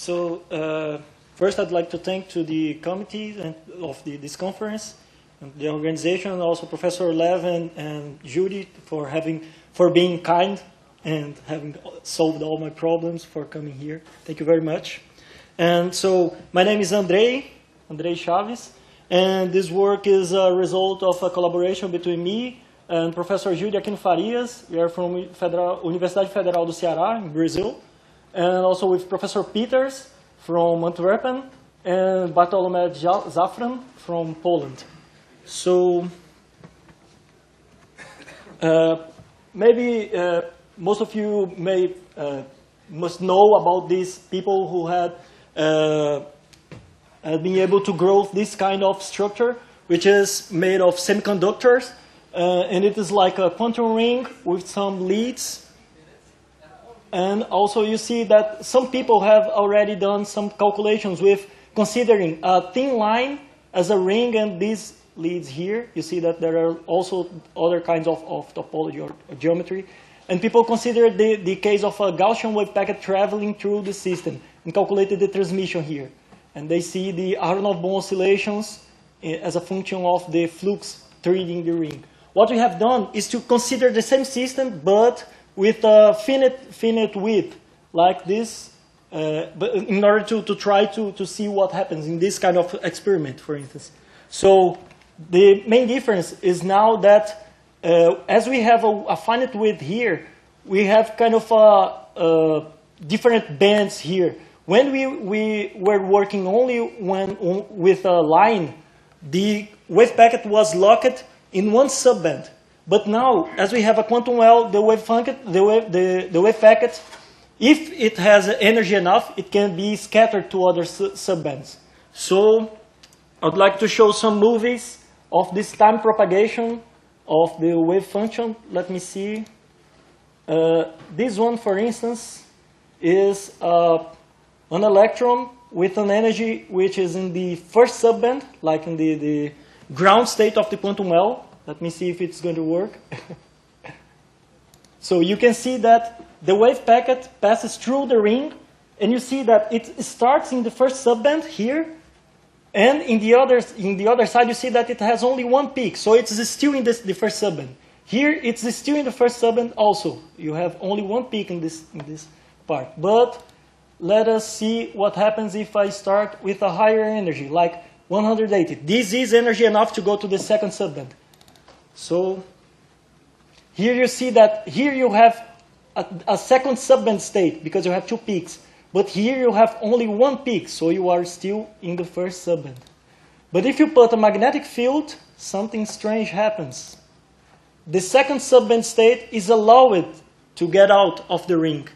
First I'd like to thank to the committee of this conference, and the organization, and also Professor Lev and Judy for being kind and having solved all my problems for coming here. Thank you very much. And so my name is Andrey Chaves, and this work is a result of a collaboration between me and Professor Judy Aquino Farias. We are from Universidade Federal do Ceará in Brazil, and also with Professor Peters from Antwerpen and Bartolomé Zafran from Poland. So maybe most of you must know about these people who had been able to grow this kind of structure, which is made of semiconductors, and it is like a quantum ring with some leads. And also you see that some people have already done some calculations with considering a thin line as a ring and these leads here. You see that there are also other kinds of topology or geometry. And people consider the case of a Gaussian wave packet traveling through the system and calculated the transmission here. And they see the Aharonov-Bohm oscillations as a function of the flux treating the ring. What we have done is to consider the same system, but with a finite width, like this, but in order to try to see what happens in this kind of experiment, for instance. So the main difference is now that as we have a finite width here, we have kind of different bands here. When we were working only with a line, the wave packet was locked in one subband. But now, as we have a quantum well, the wave packet, if it has energy enough, it can be scattered to other subbands. So I'd like to show some movies of this time propagation of the wave function. Let me see. This one, for instance, is an electron with an energy which is in the first subband, like in the ground state of the quantum well. Let me see if it's going to work. So you can see that the wave packet passes through the ring, and you see that it starts in the first subband here, and in the other side you see that it has only one peak, so it's still in the first subband. Here it's still in the first subband also. You have only one peak in this part. But let us see what happens if I start with a higher energy, like 180. This is energy enough to go to the second subband. So here you see that here you have a second subband state because you have two peaks. But here you have only one peak, so you are still in the first subband. But if you put a magnetic field, something strange happens. The second subband state is allowed to get out of the ring.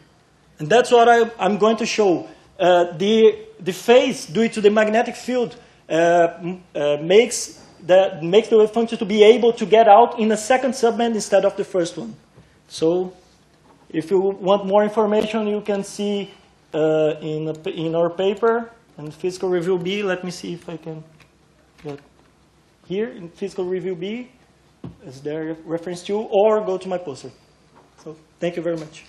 And that's what I'm going to show. The phase due to the magnetic field makes the wave function to be able to get out in the second subband instead of the first one. So if you want more information, you can see in our paper in Physical Review B. Let me see if I can get here in Physical Review B. Is there a reference to, or go to my poster. So thank you very much.